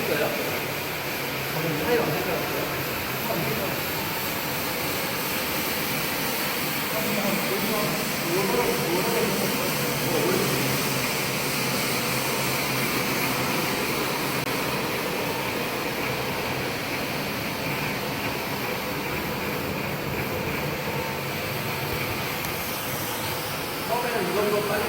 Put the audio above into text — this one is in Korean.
거예요? 저는 차이가 안 될까요? 처음에는 이 정도 빨리